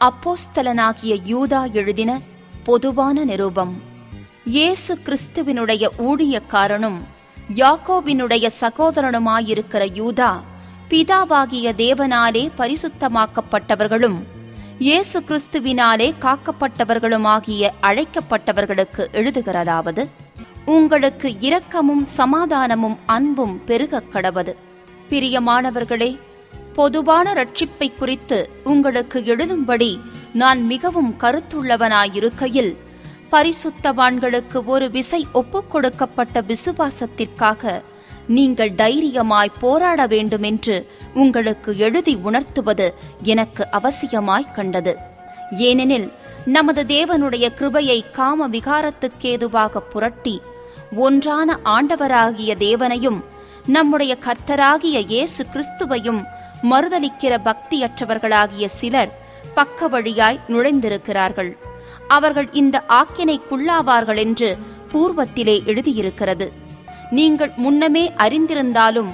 அப்போஸ்தலனாகிய யூதா எழுதின பொதுவான நிருபம். இயேசு கிறிஸ்துவினுடைய ஊழியக்காரனும் யாக்கோபினுடைய சகோதரனுமாயிருக்கிற யூதா, பிதாவாகிய தேவனாலே பரிசுத்தமாக்கப்பட்டவர்களும் இயேசு கிறிஸ்துவினாலே காக்கப்பட்டவர்களுமாகிய அழைக்கப்பட்டவர்களுக்கு எழுதுகிறதாவது: உங்களுக்கு இரக்கமும் சமாதானமும் அன்பும் பெருகக் கடவது. பிரியமானவர்களே, பொதுவான இரட்சிப்பை குறித்து உங்களுக்கு எழுதும்படி நான் மிகவும் கருத்துள்ளவனாயிருக்கையில், பரிசுத்தவான்களுக்கு ஒரு விசை ஒப்புக் கொடுக்கப்பட்ட விசுவாசத்திற்காக நீங்கள் தைரியமாய் போராட வேண்டுமென்று உங்களுக்கு எழுதி உணர்த்துவது எனக்கு அவசியமாய் கண்டது. ஏனெனில் நமது தேவனுடைய கிருபையை காம விகாரத்துக்கேதுவாக புரட்டி ஒன்றான ஆண்டவராகிய தேவனையும் நம்முடைய கர்த்தராகிய இயேசு கிறிஸ்துவையும் மறுதலிக்கிற பக்தியற்றவர்களாகிய சிலர் பக்க வழியாய் நுழைந்திருக்கிறார்கள். அவர்கள் இந்த ஆக்கினைக்குள்ளாவார்கள் என்று பூர்வத்திலே எழுதியிருக்கிறது. நீங்கள் முன்னமே அறிந்திருந்தாலும்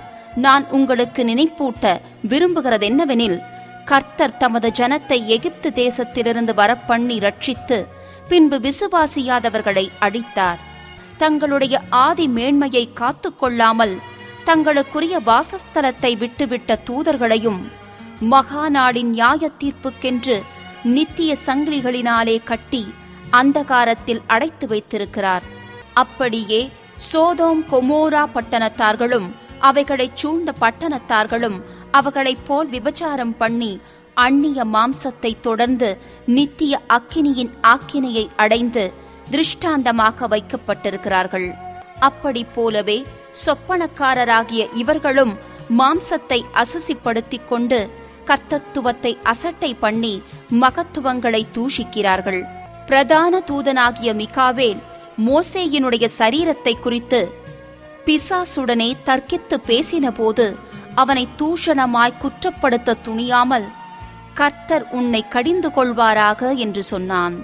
நான் உங்களுக்கு நினைப்பூட்ட விரும்புகிறதென்னவெனில், கர்த்தர் தமது ஜனத்தை எகிப்து தேசத்திலிருந்து வரப்பண்ணி ரட்சித்து பின்பு விசுவாசியாதவர்களை அழித்தார். தங்களுடைய ஆதி மேன்மையை காத்து கொள்ளாமல் தங்களுக்குரிய வாசஸ்தலத்தை விட்டுவிட்ட தூதர்களையும் மகாநாடின் நியாய தீர்ப்புக்கென்று நித்திய சங்கிலிகளினாலே கட்டி அந்தகாரத்தில் அடைத்து வைத்திருக்கிறார். அப்படியே சோதோம் கொமோரா பட்டணத்தார்களும் அவைகளைச் சூழ்ந்த பட்டணத்தார்களும் அவர்களைப் போல் விபச்சாரம் பண்ணி அந்நிய மாம்சத்தை தொடர்ந்து நித்திய அக்கினியின் ஆக்கினையை அடைந்து திருஷ்டாந்தமாக வைக்கப்பட்டிருக்கிறார்கள். அப்படி போலவே சொப்பனக்காரராகிய இவர்களும் மாம்சத்தை அசுசிப்படுத்திக் கொண்டு கர்த்தத்துவத்தை அசட்டை பண்ணி மகத்துவங்களை தூஷிக்கிறார்கள். பிரதான தூதனாகிய மிகாவேல் மோசேயினுடைய சரீரத்தை குறித்து பிசாசுடனே தர்க்கித்து பேசின போது அவனை தூஷணமாய் குற்றப்படுத்த துணியாமல், கர்த்தர் உன்னை கடிந்து கொள்வாராக என்று சொன்னான்.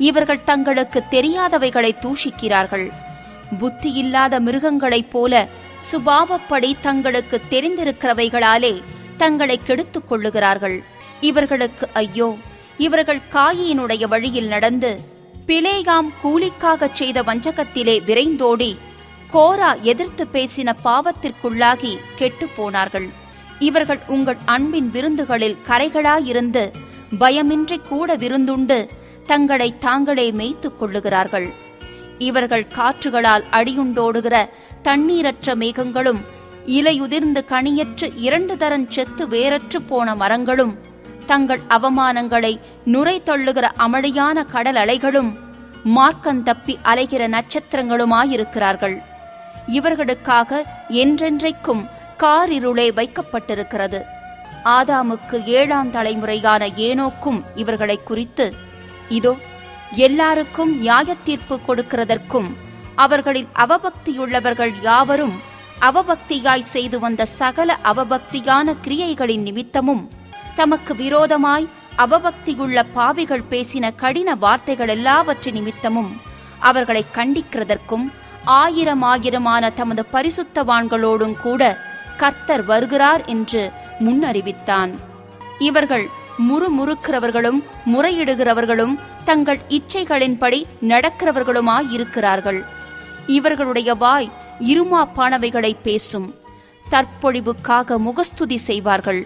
இவர்கள் தங்களுக்கு தெரியாதவைகளை தூஷிக்கிறார்கள். புத்தியில்லாத மிருகங்களைப் போல சுபாவப்படி தங்களுக்கு தெரிந்திருக்கிறவைகளாலே தங்களை கெடுத்துக் கொள்ளுகிறார்கள். இவர்களுக்கு ஐயோ! இவர்கள் காயினுடைய வழியில் நடந்து பிலேயாம் கூலிக்காகச் செய்த வஞ்சகத்திலே விரைந்தோடி கோரா எதிர்த்து பேசின பாவத்திற்குள்ளாகி கெட்டுப்போனார்கள். இவர்கள் உங்கள் அன்பின் விருந்துகளில் கரைகளாயிருந்து பயமின்றி கூட விருந்துண்டு தங்களை தாங்களே மேய்த்துக் கொள்ளுகிறார்கள். இவர்கள் காற்றுகளால் அடியுண்டோடுகிற தண்ணீரற்ற மேகங்களும் இலையுதிர்ந்து கனியற்று 2 தரன் செத்து வேரற்று போன மரங்களும் தங்கள் அவமானங்களை நுரை தள்ளுகிற அமளியான கடல் அலைகளும் மார்க்கந்தப்பி அலைகிற நட்சத்திரங்களுமாயிருக்கிறார்கள். இவர்களுக்காக என்றென்றைக்கும் காரிருளே வைக்கப்பட்டிருக்கிறது. ஆதாமுக்கு 7ஆம் தலைமுறையான ஏனோக்கும் இவர்களை குறித்து, இதோ எல்லாருக்கும் நியாயத்தீர்ப்பு கொடுக்கிறதற்கும் அவர்களில் அவபக்தியுள்ளவர்கள் யாவரும் அவபக்தியாய் செய்து வந்த சகல அவபக்தியான கிரியைகளின் நிமித்தமும் தமக்கு விரோதமாய் அவபக்தியுள்ள பாவிகள் பேசின கடின வார்த்தைகள் எல்லாவற்றின் நிமித்தமும் அவர்களை கண்டிக்கிறதற்கும் 1000 தமது பரிசுத்தவான்களோடும் கூட கர்த்தர் வருகிறார் என்று முன்னறிவித்தான். இவர்கள் முறுமுறுக்கிறவர்களும் முறையிடுகிறவர்களும் தங்கள் இச்சைகளின்படி நடக்கிறவர்களுமாயிருக்கிறார்கள். இவர்களுடைய வாய் இருமாப்பானவைகளை பேசும். தற்பொழிவுக்காக முகஸ்துதி செய்வார்கள்.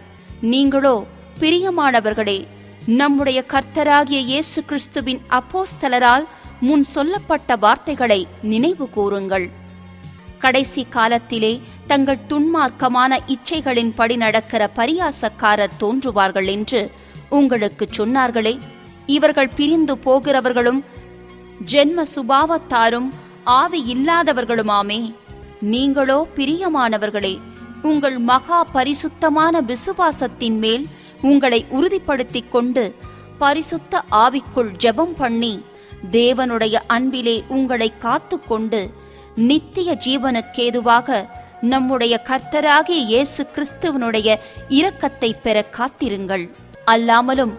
நீங்களோ பிரியமானவர்களே, நம்முடைய கர்த்தராகிய இயேசு கிறிஸ்துவின் அப்போஸ்தலரால் முன் சொல்லப்பட்ட வார்த்தைகளை நினைவு கூறுங்கள். கடைசி காலத்திலே தங்கள் துன்மார்க்கமான இச்சைகளின்படி நடக்கிற பரியாசக்காரர் தோன்றுவார்கள் என்று உங்களுக்கு சொன்னார்களே. இவர்கள் பிரிந்து போகிறவர்களும் ஜென்ம சுபாவத்தாரும் ஆவி இல்லாதவர்களுமாமே. நீங்களோ பிரியமானவர்களே, உங்கள் மகா பரிசுத்தமான விசுவாசத்தின் மேல் உங்களை உறுதிப்படுத்திக் கொண்டு பரிசுத்த ஆவிக்குள் ஜெபம் பண்ணி தேவனுடைய அன்பிலே உங்களை காத்து கொண்டு நித்திய ஜீவனுக்கேதுவாக நம்முடைய கர்த்தராகிய இயேசு கிறிஸ்துவனுடைய இரக்கத்தை பெற காத்திருங்கள். அல்லாமலும்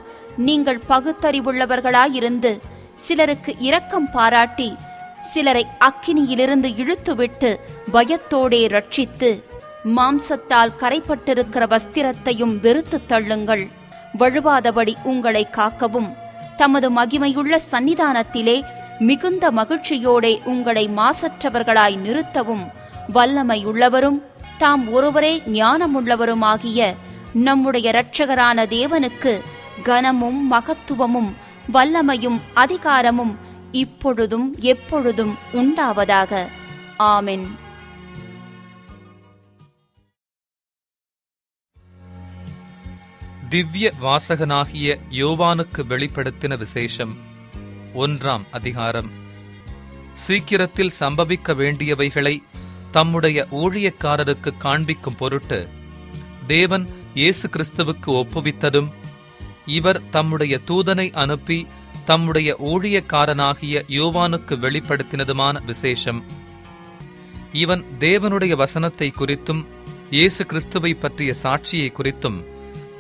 நீங்கள் பகுத்தறிவுள்ளவர்களாயிருந்து சிலருக்கு இரக்கம் பாராட்டி சிலரை அக்கினியிலிருந்து இழுத்துவிட்டு பயத்தோடே ரட்சித்து மாம்சத்தால் கரைப்பட்டிருக்கிற வஸ்திரத்தையும் வெறுத்து தள்ளுங்கள். வழுவாதபடி உங்களை காக்கவும், தமது மகிமையுள்ள சந்நிதானத்திலே மிகுந்த மகிழ்ச்சியோடே உங்களை மாசற்றவர்களாய் நிறுத்தவும் வல்லமையுள்ளவரும் தாம் ஒருவரே ஞானமுள்ளவருமாகிய நம்முடைய இரட்சகரான தேவனுக்கு கனமும் மகத்துவமும் வல்லமையும் அதிகாரமும் இப்பொழுதும் எப்பொழுதும் உண்டாவதாக. ஆமென். திவ்ய வாசகனாகிய யோவானுக்கு வெளிப்படுத்தின விசேஷம். 1ஆம் அதிகாரம். சீக்கிரத்தில் சம்பவிக்க வேண்டியவைகளை தம்முடைய ஊழியக்காரருக்கு காண்பிக்கும் பொருட்டு தேவன் இயேசு கிறிஸ்துவுக்கு ஒப்புவித்ததும், இவர் தம்முடைய தூதனை அனுப்பி தம்முடைய ஊழியக்காரனாகிய யோவானுக்கு வெளிப்படுத்தினதுமான விசேஷம். இவன் தேவனுடைய வசனத்தை குறித்தும் இயேசு கிறிஸ்துவை பற்றிய சாட்சியை குறித்தும்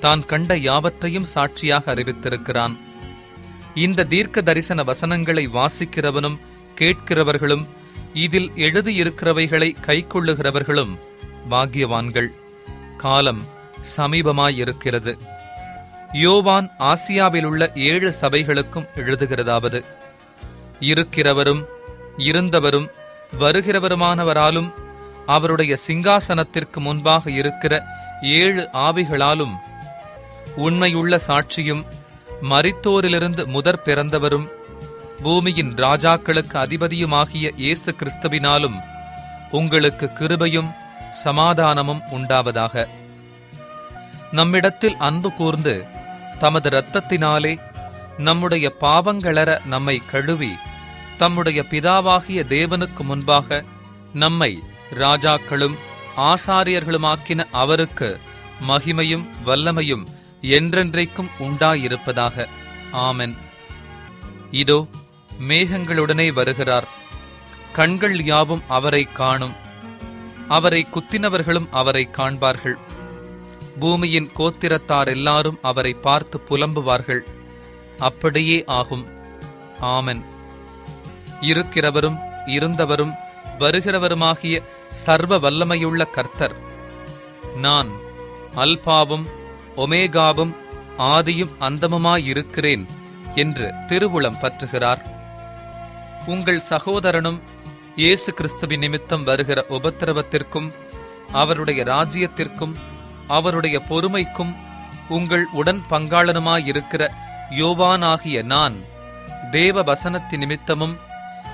தான் கண்ட யாவற்றையும் சாட்சியாக அறிவித்திருக்கிறான். இந்த தீர்க்க தரிசன வசனங்களை வாசிக்கிறவனும் கேட்கிறவர்களும் இதில் எழுதியிருக்கிறவைகளை கைக்கொள்ளுகிறவர்களும் பாக்கியவான்கள். காலம் சமீபமாயிருக்கிறது. யோவான் ஆசியாவிலுள்ள 7 சபைகளுக்கும் எழுதுகிறதாவது: இருக்கிறவரும் இருந்தவரும் வருகிறவருமானவராலும் அவருடைய சிங்காசனத்திற்கு முன்பாக இருக்கிற 7 ஆவிகளாலும் உண்மையுள்ள சாட்சியும் மரித்தோரிலிருந்து முதற் பிறந்தவரும் பூமியின் ராஜாக்களுக்கு அதிபதியுமாகிய இயேசு கிறிஸ்துவினாலும் உங்களுக்கு கிருபையும் சமாதானமும் உண்டாவதாக. நம்மிடத்தில் அன்பு கூர்ந்து தமது இரத்தத்தினாலே நம்முடைய பாவங்களற நம்மை கழுவி தம்முடைய பிதாவாகிய தேவனுக்கு முன்பாக நம்மை ராஜாக்களும் ஆசாரியர்களுமாக்கின அவருக்கு மகிமையும் வல்லமையும் என்றென்றைக்கும் உண்டாயிருப்பதாக. ஆமென். இதோ மேகங்களுடனே வருகிறார். கண்கள் யாவும் அவரை காணும். அவரை குத்தினவர்களும் அவரை காண்பார்கள். பூமியின் கோத்திரத்தார் எல்லாரும் அவரை பார்த்து புலம்புவார்கள். அப்படியே ஆகும். ஆமென். இருக்கிறவரும் இருந்தவரும் வருகிறவருமாகிய சர்வ வல்லமையுள்ள கர்த்தர், நான் அல்பாவும் ஒமேகாவும் ஆதியும் அந்தமுமாயிருக்கிறேன் என்று திருவுளம் பற்றுகிறார். உங்கள் சகோதரனும் இயேசு கிறிஸ்துவின் நிமித்தம் வருகிற உபத்திரவத்திற்கும் அவருடைய ராஜ்யத்திற்கும் அவருடைய பொறுமைக்கும் உங்கள் உடன் பங்காளனுமாயிருக்கிற யோவானாகிய நான் தேவ வசனத்தின் நிமித்தமும்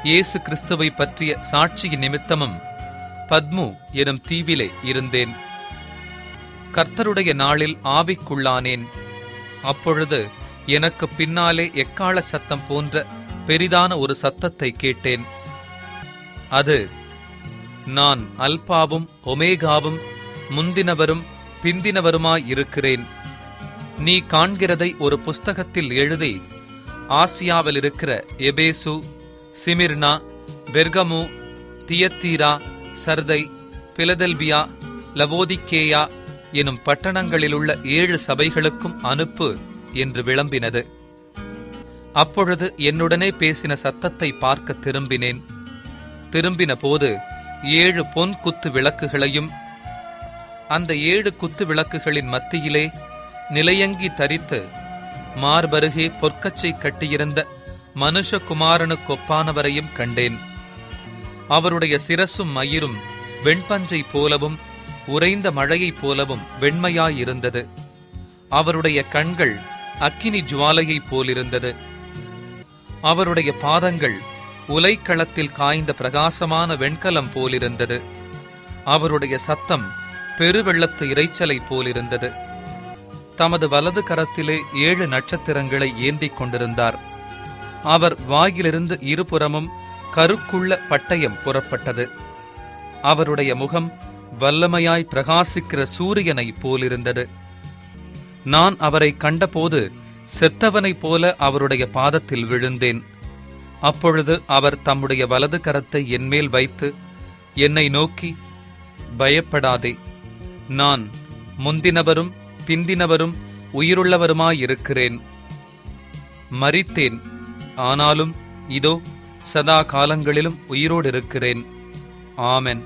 இயேசு கிறிஸ்துவை பற்றிய சாட்சியின் நிமித்தமும் பத்மு எனும் தீவிலே இருந்தேன். கர்த்தருடைய நாளில் ஆவிக்குள்ளானேன். அப்பொழுது எனக்கு பின்னாலே எக்காள சத்தம் போன்ற பெரிதான ஒரு சத்தத்தை கேட்டேன். அது, நான் அல்பாவும் ஒமேகாவும் முந்தினவரும் பிந்தினவருமாயிருக்கிறேன். நீ காண்கிறதை ஒரு புஸ்தகத்தில் எழுதி ஆசியாவில் இருக்கிற எபேசு, சிமிர்னா, பெர்கமு, தியத்தீரா, சர்தை, பிலதெல்பியா, லவோதிக்கேயா எனும் பட்டணங்களிலுள்ள 7 சபைகளுக்கும் அனுப்பு என்று விளம்பினது. அப்பொழுது என்னுடனே பேசின சத்தத்தை பார்க்க திரும்பினேன். திரும்பின போது 7 பொன் குத்து விளக்குகளையும் அந்த 7 குத்து விளக்குகளின் மத்தியிலே நிலையங்கி தரித்து மார்பருகே பொற்கச்சை கட்டியிருந்த மனுஷகுமாரனுக்கொப்பானவரையும் கண்டேன். அவருடைய சிரசும் மயிரும் வெண்பஞ்சை போலவும் உறைந்த மழையைப் போலவும் வெண்மையாயிருந்தது. அவருடைய கண்கள் அக்கினி ஜுவாலையைப் போலிருந்தது. அவருடைய பாதங்கள் உலைக்களத்தில் காய்ந்த பிரகாசமான வெண்கலம் போலிருந்தது. அவருடைய சத்தம் பெருவெள்ளத்து இரைச்சலை போலிருந்தது. தமது வலது கரத்திலே 7 நட்சத்திரங்களை ஏந்திக் கொண்டிருந்தார். அவர் வாயிலிருந்து இருபுறமும் கருக்குள்ள பட்டயம் புறப்பட்டது. அவருடைய முகம் வல்லமையாய் பிரகாசிக்கிற சூரியனை போலிருந்தது. நான் அவரை கண்டபோது செத்தவனைப் போல அவருடைய பாதத்தில் விழுந்தேன். அப்பொழுது அவர் தம்முடைய வலது கரத்தை என்மேல் வைத்து என்னை நோக்கி, பயப்படாதே, நான் முந்தினவரும் பிந்தினவரும் உயிருள்ளவருமாயிருக்கிறேன். மரித்தேன், ஆனாலும் இதோ சதா காலங்களிலும் உயிரோடு இருக்கிறேன். ஆமென்.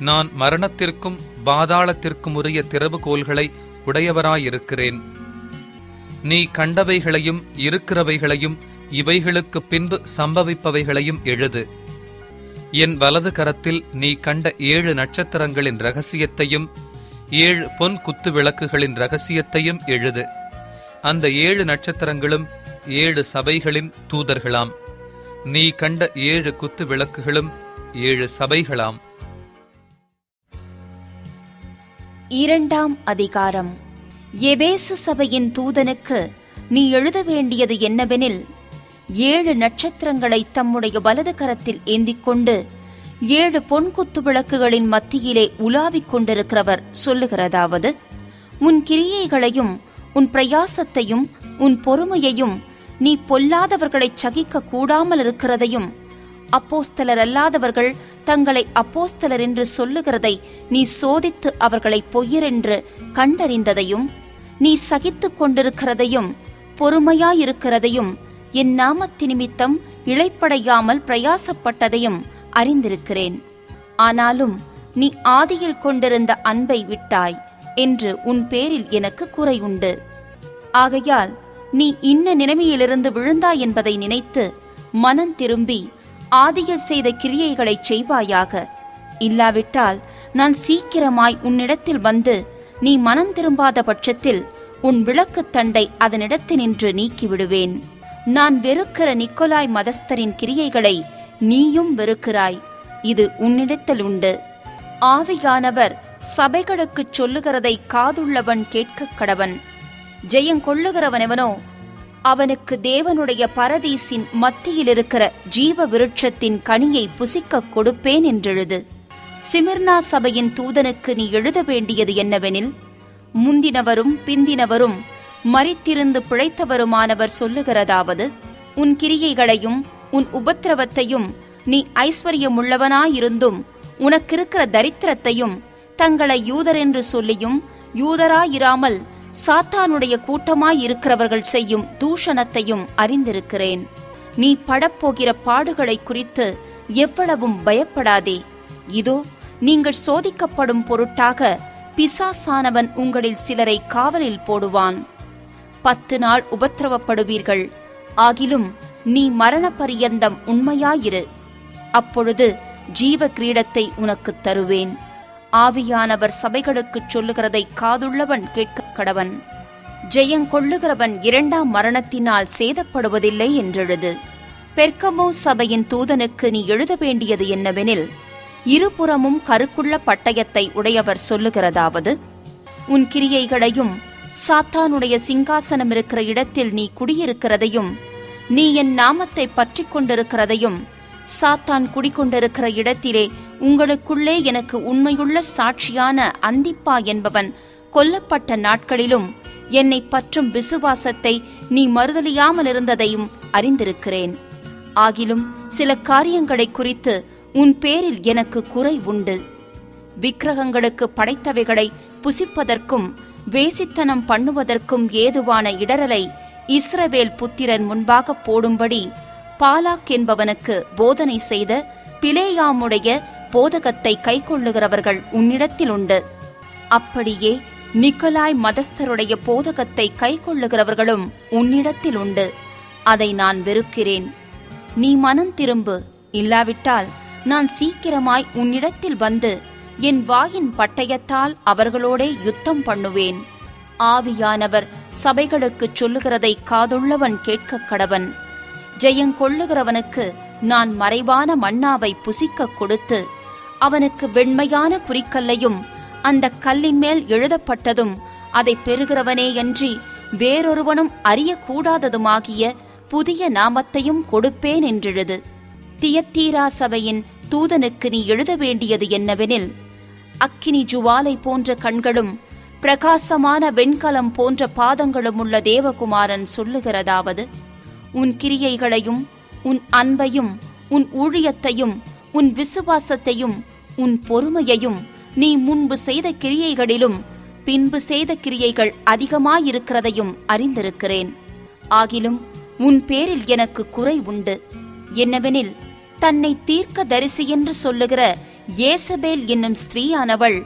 நான் மரணத்திற்கும் பாதாளத்திற்கும் உரிய திறவுகோல்களை உடையவராயிருக்கிறேன். நீ கண்டவைகளையும் இருக்கிறவைகளையும் இவைகளுக்கு பின்பு சம்பவிப்பவைகளையும் எழுது. என் வலது கரத்தில் நீ கண்ட 7 நட்சத்திரங்களின் இரகசியத்தையும் 7 பொன் குத்து விளக்குகளின் இரகசியத்தையும் எழுது. அந்த 7 நட்சத்திரங்களும் 7 சபைகளின் தூதர்களாம். நீ கண்ட 7 குத்து விளக்குகளும் 7 சபைகளாம். 2ஆம் அதிகாரம். எபேசு சபையின் தூதனுக்கு நீ எழுத வேண்டியது என்னவெனில், 7 நட்சத்திரங்களை தம்முடைய வலது கரத்தில் ஏந்திக் கொண்டு 7 பொன்குத்து விளக்குகளின் மத்தியிலே உலாவிக் கொண்டிருக்கிறவர் சொல்லுகிறதாவது: உன் கிரியைகளையும் உன் பிரயாசத்தையும் உன் பொறுமையையும், நீ பொல்லாதவர்களைச் சகிக்க கூடாமல் இருக்கிறதையும், அப்போஸ்தலர் அல்லாதவர்கள் தங்களை அப்போஸ்தலர் என்று சொல்லுகிறதை நீ சோதித்து அவர்களை பொய்யரென்று கண்டறிந்ததையும், நீ சகித்துக் கொண்டிருக்கிறதையும் பொறுமையாயிருக்கிறதையும், என் நாமத்து நிமித்தம் இளைப்படையாமல் பிரயாசப்பட்டதையும் அறிந்திருக்கிறேன். ஆனாலும் நீ ஆதியில் கொண்டிருந்த அன்பை விட்டாய் என்று உன் பேரில் எனக்கு குறையுண்டு. ஆகையால் நீ இன்ன நிலைமையிலிருந்து விழுந்தாய் என்பதை நினைத்து மனம் திரும்பி ஆதியில் செய்த கிரியைகளைச் செய்வாயாக. இல்லாவிட்டால் நான் சீக்கிரமாய் உன்னிடத்தில் வந்து நீ மனம் திரும்பாத பட்சத்தில் உன் விளக்குத் தண்டை அதனிடத்தினின்று நீக்கிவிடுவேன். நான் வெறுக்கிற நிக்கோலாய் மதஸ்தரின் கிரியைகளை நீயும் வெறுக்கிறாய். இது உன்னிடத்தில் உண்டு. ஆவியானவர் சபைகளுக்குச் சொல்லுகிறதை காதுள்ளவன் கேட்கக் கடவன். ஜெயங்கொள்ளுகிறவனெவனோ அவனுக்கு தேவனுடைய பரதீசின் மத்தியில் இருக்கிற ஜீவ விருட்சத்தின் கனியை புசிக்கக் கொடுப்பேன் என்றெழுது. சிமிர்னா சபையின் தூதனுக்கு நீ எழுத வேண்டியது என்னவெனில், முந்தினவரும் பிந்தினவரும் மரித்திருந்து பிழைத்தவருமானவர் சொல்லுகிறதாவது: உன் கிரியைகளையும் உன் உபத்திரவத்தையும், நீ ஐஸ்வர்யமுள்ளவனாயிருந்தும் உனக்கிருக்கிற தரித்திரத்தையும், தங்களை யூதர் என்று சொல்லியும் யூதராயிராமல் சாத்தானுடைய கூட்டமாயிருக்கிறவர்கள் செய்யும் தூஷணத்தையும் அறிந்திருக்கிறேன். நீ படப்போகிற பாடுகளை குறித்து எவ்வளவும் பயப்படாதே. இதோ, நீங்கள் சோதிக்கப்படும் பொருட்டாக பிசாசானவன் உங்களில் சிலரை காவலில் போடுவான். 10 நாள் உபத்திரவப்படுவீர்கள். ஆகிலும் நீ மரண பரியந்தம் உண்மையாயிரு. அப்பொழுது ஜீவ கிரீடத்தை உனக்குத் தருவேன். ஆவியானவர் சபைகளுக்குச் சொல்லுகிறதை காதுள்ளவன் கேட்கக் கடவன். ஜெயங்கொள்ளுகிறவன் 2ஆம் மரணத்தினால் சேதப்படுவதில்லை என்றெழுது. பெர்கமோ சபையின் தூதனுக்கு நீ எழுத வேண்டியது என்னவெனில், இருபுறமும் கருக்குள்ள பட்டயத்தை உடையவர் சொல்லுகிறதாவது: உன் கிரியைகளையும் சாத்தானுடைய சிங்காசனம் இருக்கிற இடத்தில் நீ குடியிருக்கிறதையும், நீ என் நாமத்தை பற்றிக் கொண்டிருக்கிறதையும், சாத்தான் குடிக்கொண்டிருக்கிற இடத்திலே உங்களுக்குள்ளே எனக்கு உண்மையுள்ள சாட்சியான அந்திப்பா என்பவன் கொல்லப்பட்ட நாட்களிலும் என்னை பற்றும் விசுவாசத்தை நீ மறுதலியாமல் இருந்ததையும் அறிந்திருக்கிறேன். ஆகிலும் சில காரியங்களை குறித்து உன் பேரில் எனக்கு குறை உண்டு. விக்கிரகங்களுக்கு படைத்தவைகளை புசிப்பதற்கும் வேசித்தனம் பண்ணுவதற்கும் ஏதுவான இடரலை இஸ்ரவேல் புத்திரன் முன்பாக போடும்படி பாலாக் என்பவனுக்கு போதனை செய்த பிலேயாமுடைய போதகத்தை கைக்கொள்ளுகிறவர்கள் உன்னிடத்தில் உண்டு. அப்படியே நிக்கோலாய் மதஸ்தருடைய போதகத்தை கைக்கொள்ளுகிறவர்களும் உன்னிடத்தில் உண்டு. அதை நான் வெறுக்கிறேன். நீ மனம் திரும்பு. இல்லாவிட்டால் நான் சீக்கிரமாய் உன்னிடத்தில் வந்து என் வாயின் பட்டயத்தால் அவர்களோடே யுத்தம் பண்ணுவேன். ஆவியானவர் சபைகளுக்குச் சொல்லுகிறதை காதுள்ளவன் கேட்கக் கடவன். ஜெயங்கொள்ளுகிறவனுக்கு நான் மறைவான மன்னாவை புசிக்கக் கொடுத்து, அவனுக்கு வெண்மையான குறிக்கல்லையும் அந்த கல்லின் மேல் எழுதப்பட்டதும் அதை பெறுகிறவனேயன்றி வேறொருவனும் அறியக்கூடாததுமாகிய புதிய நாமத்தையும் கொடுப்பேன் என்றெழுது. தியத்தீரா சபையின் தூதனுக்கு நீ எழுத வேண்டியது என்னவெனில், அக்கினி ஜுவாலை போன்ற கண்களும் பிரகாசமான வெண்கலம் போன்ற பாதங்களும் உள்ள தேவகுமாரன் சொல்லுகிறதாவது: உன் கிரியைகளையும் உன் அன்பையும் உன் ஊழியத்தையும் உன் விசுவாசத்தையும் உன் பொறுமையையும் நீ முன்பு செய்த கிரியைகளிலும் பின்பு செய்த கிரியைகள் அதிகமாயிருக்கிறதையும் அறிந்திருக்கிறேன். ஆகிலும் உன் பேரில் எனக்கு குறை உண்டு. என்னவெனில், தன்னை தீர்க்க தரிசியென்று சொல்லுகிற ஏசபேல் என்னும் ஸ்திரீயானவள்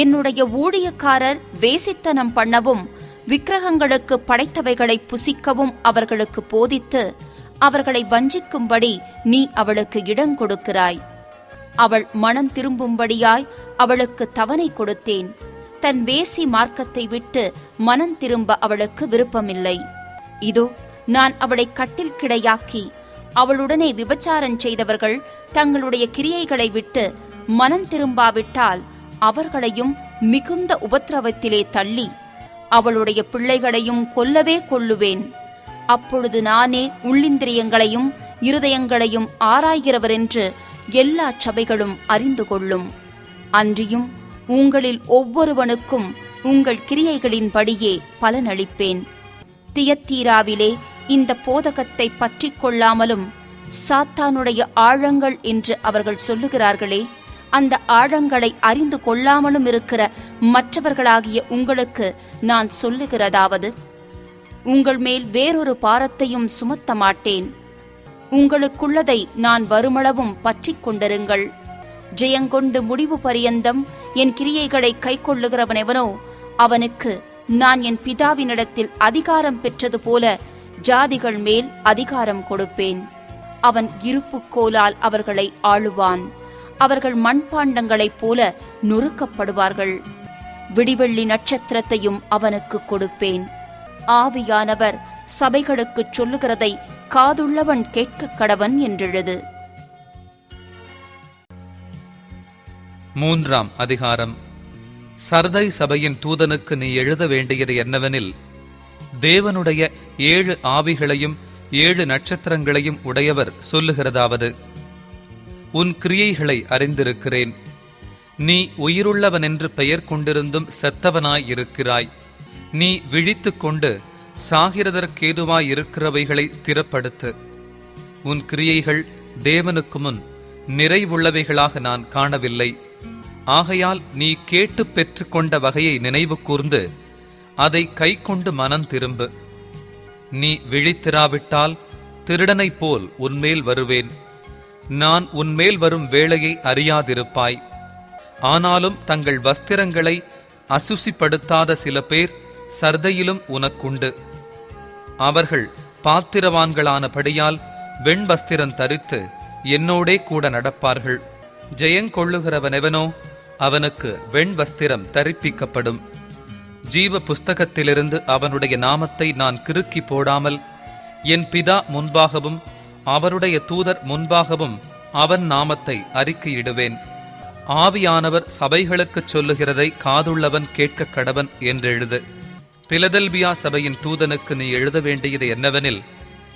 என்னுடைய ஊழியக்காரர் வேசித்தனம் பண்ணவும் விக்கிரகங்களுக்கு படைத்தவைகளை புசிக்கவும் அவர்களுக்கு போதித்து அவர்களை வஞ்சிக்கும்படி நீ அவளுக்கு இடம் கொடுக்கிறாய். அவள் மனம் திரும்பும்படியாய் அவளுக்கு தவணை கொடுத்தேன். தன் வேசி மார்க்கத்தை விட்டு மனம் திரும்ப அவளுக்கு விருப்பமில்லை. இதோ நான் அவளை கட்டில் கிடையாக்கி அவளுடனே விபச்சாரம் செய்தவர்கள் தங்களுடைய கிரியைகளை விட்டு மனம் திரும்பாவிட்டால் அவர்களையும் மிகுந்த உபத்திரவத்திலே தள்ளி அவளுடைய பிள்ளைகளையும் கொல்லவே கொல்லுவேன். அப்பொழுது நானே உள்ளிந்திரியங்களையும் இருதயங்களையும் ஆராய்கிறவரென்று எல்லா சபைகளும் அறிந்து கொள்ளும். அன்றியும் உங்களில் ஒவ்வொருவனுக்கும் உங்கள் கிரியைகளின்படியே பலனளிப்பேன். தியத்தீராவிலே இந்த போதகத்தை பற்றி கொள்ளாமலும் சாத்தானுடைய ஆழங்கள் என்று அவர்கள் சொல்லுகிறார்களே, அந்த ஆழங்களை அறிந்து கொள்ளாமலும் இருக்கிற மற்றவர்களாகிய உங்களுக்கு நான் சொல்லுகிறதாவது, உங்கள் மேல் வேறொரு பாரத்தையும் சுமத்த மாட்டேன். உங்களுக்குள்ளதை நான் வருமளவும் பற்றி கொண்டிருங்கள். ஜெயங்கொண்டு முடிவு பரியந்தம் என் கிரியைகளை கைக்கொள்ளுகிறவனெவனோ அவனுக்கு நான் என் பிதாவினிடத்தில் அதிகாரம் பெற்றது போல ஜாதிகள் மேல் அதிகாரம் கொடுப்பேன். அவன் இருப்புக்கோலால் அவர்களை ஆளுவான். அவர்கள் மண்பாண்டங்களைப் போல நொறுக்கப்படுவார்கள். விடிவெள்ளி நட்சத்திரத்தையும் அவனுக்கு கொடுப்பேன். ஆவியானவர் சபைகளுக்குச் சொல்லுகிறதை காதுள்ளவன் கேட்கக் கடவன் என்றெழுது. 3ஆம் அதிகாரம். சர்தை சபையின் தூதனுக்கு நீ எழுத வேண்டியது என்னவெனில், தேவனுடைய 7 ஆவிகளையும் 7 நட்சத்திரங்களையும் உடையவர் சொல்லுகிறதாவது, உன் கிரியைகளை அறிந்திருக்கிறேன். நீ உயிருள்ளவனென்று பெயர் கொண்டிருந்தும் செத்தவனாயிருக்கிறாய். நீ விழித்துக் கொண்டு சாகிறதற்கேதுவாயிருக்கிறவைகளை ஸ்திரப்படுத்து. உன் கிரியைகள் தேவனுக்கு முன் நிறைவுள்ளவைகளாக நான் காணவில்லை. ஆகையால் நீ கேட்டு பெற்றுக்கொண்ட வகையை நினைவு கூர்ந்து அதை கைக்கொண்டு மனம் திரும்பு. நீ விழித்திராவிட்டால் திருடனைப் போல் உன்மேல் வருவேன். நான் உன்மேல் வரும் வேளையை அறியாதிருப்பாய். ஆனாலும் தங்கள் வஸ்திரங்களை அசுசிப்படுத்தாத சில பேர் சர்தையிலும் உனக்குண்டு. அவர்கள் பாத்திரவான்களானபடியால் வெண்வஸ்திரம் தரித்து என்னோடே கூட நடப்பார்கள். ஜெயங்கொள்ளுகிறவனெவனோ அவனுக்கு வெண்வஸ்திரம் தரிப்பிக்கப்படும். ஜீவ புஸ்தகத்திலிருந்து அவனுடைய நாமத்தை நான் கிறுக்கி போடாமல் என் பிதா முன்பாகவும் அவருடைய தூதர் முன்பாகவும் அவன் நாமத்தை அறிக்கையிடுவேன். ஆவியானவர் சபைகளுக்குச் சொல்லுகிறதை காதுள்ளவன் கேட்க கடவன் என்றெழுது. பிலதெல்பியா சபையின் தூதனுக்கு நீ எழுத வேண்டியது என்னவெனில்,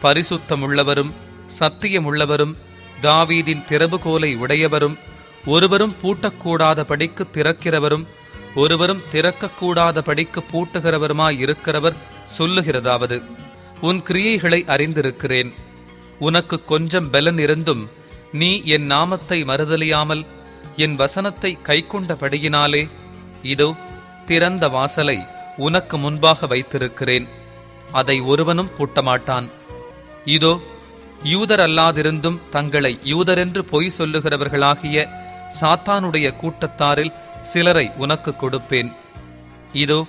பரிசுத்தமுள்ளவரும் சத்தியமுள்ளவரும் தாவீதின் திறவுகோலை உடையவரும் ஒருவரும் பூட்டக்கூடாத படிக்கு திறக்கிறவரும் ஒருவரும் திறக்கக்கூடாத படிக்கு பூட்டுகிறவருமாயிருக்கிறவர் சொல்லுகிறதாவது, உன் கிரியைகளை அறிந்திருக்கிறேன். உனக்கு கொஞ்சம் பலன் இருந்தும் நீ என் நாமத்தை மறுதலியாமல் என் வசனத்தை கைக்கொண்டபடியினாலே இதோ திறந்த வாசலை உனக்கு முன்பாக வைத்திருக்கிறேன். அதை ஒருவனும் பூட்டமாட்டான். இதோ யூதர் அல்லாதிருந்தும் தங்களை யூதரென்று பொய் சொல்லுகிறவர்களாகிய சாத்தானுடைய கூட்டத்தாரில் சிலரை உனக்கு கொடுப்பேன். இதோ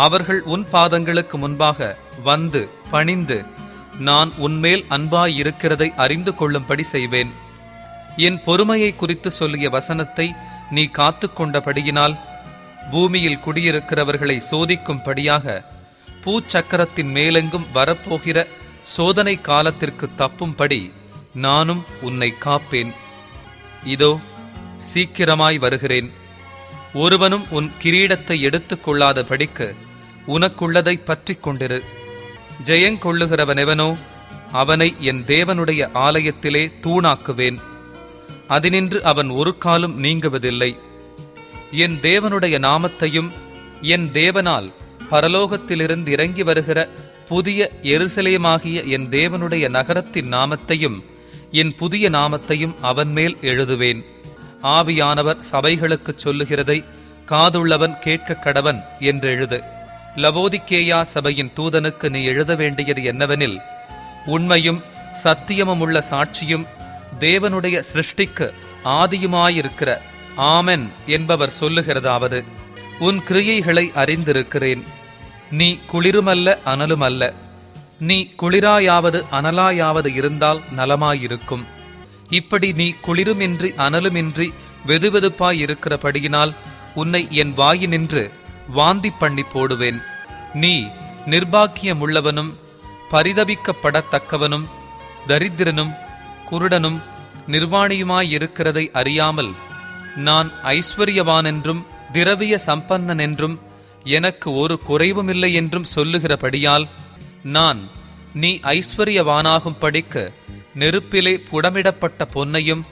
அவர்கள் உன் பாதங்களுக்கு முன்பாக வந்து பணிந்து நான் உன்மேல் அன்பாயிருக்கிறதை அறிந்து கொள்ளும்படி செய்வேன். என் பொறுமையை குறித்து சொல்லிய வசனத்தை நீ காத்து கொண்டபடியினால் பூமியில் குடியிருக்கிறவர்களை சோதிக்கும்படியாக பூச்சக்கரத்தின் மேலெங்கும் வரப்போகிற சோதனை காலத்திற்கு தப்பும்படி நானும் உன்னை காப்பேன். இதோ சீக்கிரமாய் வருகிறேன். ஒருவனும் உன் கிரீடத்தை எடுத்துக் கொள்ளாதபடிக்கு உனக்குள்ளதை பற்றி கொண்டிரு. ஜெயங்கொள்ளுகிறவனெவனோ அவனை என் தேவனுடைய ஆலயத்திலே தூணாக்குவேன். அதினின்று அவன் ஒரு காலும் நீங்குவதில்லை. என் தேவனுடைய நாமத்தையும் என் தேவனால் பரலோகத்திலிருந்து இறங்கி வருகிற புதிய எருசலேமாகிய என் தேவனுடைய நகரத்தின் நாமத்தையும் என் புதிய நாமத்தையும் அவன் மேல் எழுதுவேன். ஆவியானவர் சபைகளுக்குச் சொல்லுகிறதை காதுள்ளவன் கேட்க கடவன் என்றெழுது. லவோதிக்கேயா சபையின் தூதனுக்கு நீ எழுத வேண்டியது என்னவெனில், உண்மையும் சத்தியமுமுள்ள சாட்சியும் தேவனுடைய சிருஷ்டிக்கு ஆதியுமாயிருக்கிற ஆமென் என்பவர் சொல்லுகிறதாவது, உன் கிரியைகளை அறிந்திருக்கிறேன். நீ குளிருமல்ல அனலுமல்ல. நீ குளிராயாவது அனலாயாவது இருந்தால் நலமாயிருக்கும். இப்படி நீ குளிருமின்றி அனலுமின்றி வெதுவெதுப்பாயிருக்கிறபடியினால் உன்னை என் வாயினின்று வாந்தி பண்ணி போடுவேன். நீ நிர்பாக்கியமுள்ளவனும் பரிதபிக்கப்படத்தக்கவனும் தரித்திரனும் குருடனும் நிர்வாணியுமாயிருக்கிறதை அறியாமல் நான் ஐஸ்வர்யவானென்றும் திரவிய சம்பன்னனென்றும் எனக்கு ஒரு குறைவுமில்லை என்றும் சொல்லுகிறபடியால் நான் நீ ஐஸ்வர்யவானாகும்படிக்கு நெருப்பிலே புடமிடப்பட்ட பொன்னையும்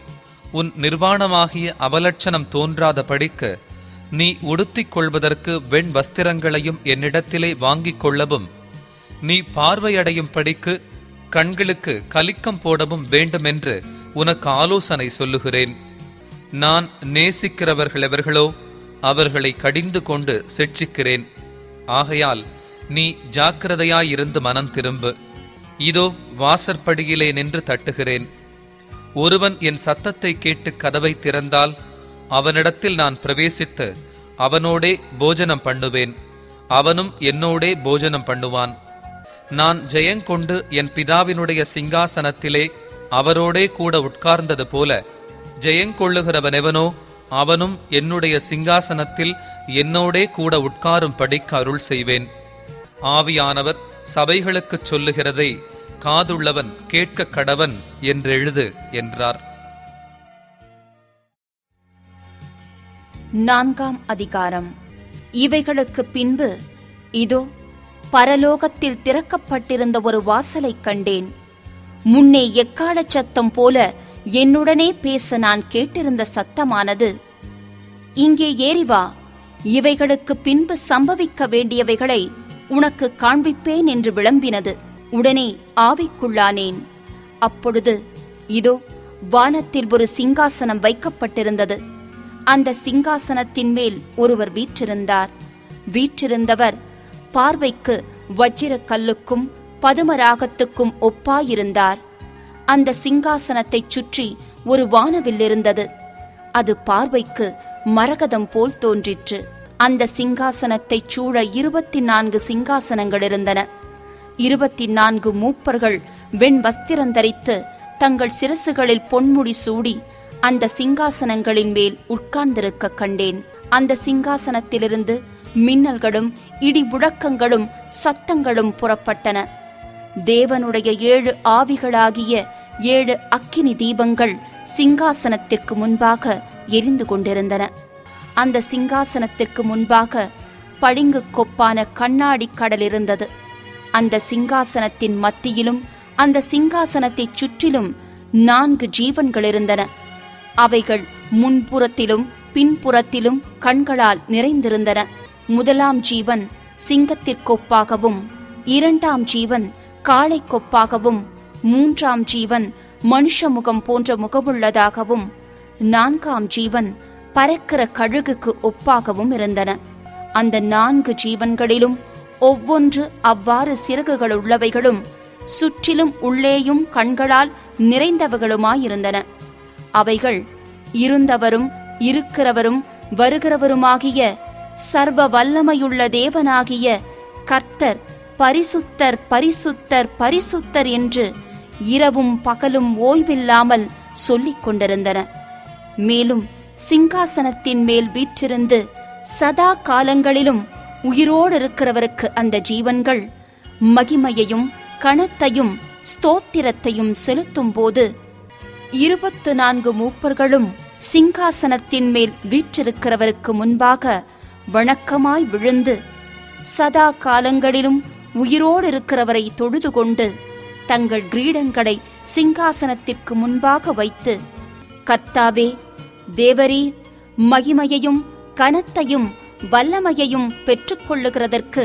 உன் நிர்வாணமாகிய அவலட்சணம் தோன்றாதபடிக்கு நீ உடுத்திக் கொள்வதற்கு வெண் வஸ்திரங்களையும் என்னிடத்திலே வாங்கிக் கொள்ளவும் நீ பார்வையடையும் படிக்கு கண்களுக்கு கலிக்கம் போடவும் வேண்டுமென்று உனக்கு ஆலோசனை சொல்லுகிறேன். நான் நேசிக்கிறவர்களெவர்களோ அவர்களை கடிந்து கொண்டு சிட்சிக்கிறேன். ஆகையால் நீ ஜாக்கிரதையாயிருந்து மனம் திரும்பு. இதோ வாசற்படியிலே நின்று தட்டுகிறேன். ஒருவன் என் சத்தத்தை கேட்டு கதவை திறந்தால் அவனிடத்தில் நான் பிரவேசித்து அவனோடே போஜனம் பண்ணுவேன், அவனும் என்னோடே போஜனம் பண்ணுவான். நான் ஜெயங்கொண்டு என் பிதாவினுடைய சிங்காசனத்திலே அவரோடே கூட உட்கார்ந்தது போல ஜெயங்கொள்ளுகிறவனெவனோ அவனும் என்னுடைய சிங்காசனத்தில் என்னோடே கூட உட்காரும் படிக்க அருள் செய்வேன். ஆவியானவர் சபைகளுக்குச் சொல்லுகிறதை காதுள்ளவன் கேட்க கடவன் என்றெழுது என்றார். 4ஆம் அதிகாரம். இவைகளுக்கு பின்பு இதோ பரலோகத்தில் திறக்கப்பட்டிருந்த ஒரு வாசலைக் கண்டேன். முன்னே எக்காளச் சத்தம் போல என்னுடனே பேச நான் கேட்டிருந்த சத்தமானது, இங்கே ஏறி வா, இவைகளுக்கு பின்பு சம்பவிக்க வேண்டியவைகளை உனக்கு காண்பிப்பேன் என்று விளம்பினது. உடனே ஆவிக்குள்ளானேன். அப்பொழுது இதோ வானத்தில் ஒரு சிங்காசனம் வைக்கப்பட்டிருந்தது. அந்த சிங்காசனத்தின் மேல் ஒருவர் வீற்றிருந்தார். வீற்றிருந்தவர் பார்வைக்கு வஜ்ரக் கல்லுக்கும் பதுமராகத்துக்கும் ஒப்பாயிருந்தார். அந்த சிங்காசனத்தைச் சுற்றி ஒரு வானவில் இருந்தது. அது பார்வைக்கு மரகதம் போல் தோன்றிற்று. அந்த சிங்காசனத்தைச் சூழ 24 சிங்காசனங்கள் இருந்தன. 24 மூப்பர்கள் வெண் வஸ்திரந்தரித்து தங்கள் சிரசுகளில் பொன்முடி சூடி அந்த சிங்காசனங்களின் மேல் உட்கார்ந்திருக்க கண்டேன். அந்த சிங்காசனத்திலிருந்து மின்னல்களும் இடி முழக்கங்களும் சத்தங்களும் புறப்பட்டன. தேவனுடைய 7 ஆவிகளாகிய 7 அக்கினி தீபங்கள் சிங்காசனத்திற்கு முன்பாக எரிந்து கொண்டிருந்தன. அந்த சிங்காசனத்திற்கு முன்பாக பளிங்கு கொப்பான கண்ணாடி கடல் இருந்தது. அந்த சிங்காசனத்தின் மத்தியிலும் அந்த சிங்காசனத்தைச் சுற்றிலும் 4 ஜீவன்கள் இருந்தன. அவைகள் முன்புறத்திலும் பின்புறத்திலும் கண்களால் நிறைந்திருந்தன. முதலாம் ஜீவன் சிங்கத்திற்கொப்பாகவும், 2ஆம் ஜீவன் காளை கொப்பாகவும், 3ஆம் ஜீவன் மனுஷ முகம் போன்ற முகமுள்ளதாகவும், 4ஆம் ஜீவன் பறக்கிற கழுகுக்கு ஒப்பாகவும் இருந்தன. அந்த 4 ஜீவன்களிலும் ஒவ்வொன்று அவ்வாறு சிறகுகள் உள்ளவைகளும் சுற்றிலும் உள்ளேயும் கண்களால் நிறைந்தவைகளுமாயிருந்தன. அவைகள் இருந்தவரும் இருக்கிறவரும் வருகிறவருமாகிய சர்வ வல்லமையுள்ள தேவனாகிய கர்த்தர் பரிசுத்தர் பரிசுத்தர் பரிசுத்தர் என்று இரவும் பகலும் ஓய்வில்லாமல் சொல்லிக் கொண்டிருந்தன. மேலும் சிங்காசனத்தின் மேல் வீற்றிருந்து சதா காலங்களிலும் உயிரோடு இருக்கிறவருக்கு அந்த ஜீவன்கள் மகிமையையும் கனத்தையும் ஸ்தோத்திரத்தையும் செலுத்தும் போது 24 மூப்பர்களும் சிங்காசனத்தின் மேல் வீற்றிருக்கிறவருக்கு முன்பாக வணக்கமாய் விழுந்து சதா காலங்களிலும் உயிரோடு இருக்கிறவரை தொழுது கொண்டு தங்கள் கிரீடங்களை சிங்காசனத்திற்கு முன்பாக வைத்து, கர்த்தாவே, தேவரீர் மகிமையையும் கனத்தையும் வல்லமையையும் பெற்றுக்கொள்ளுகிறதற்கு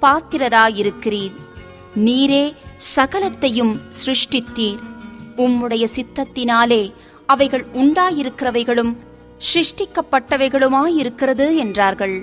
பாத்திரராயிருக்கிறீர். நீரே சகலத்தையும் சிருஷ்டித்தீர். உம்முடைய சித்தத்தினாலே அவைகள் உண்டாயிருக்கிறவைகளும் சிருஷ்டிக்கப்பட்டவைகளுமாயிருக்கிறது என்றார்கள்.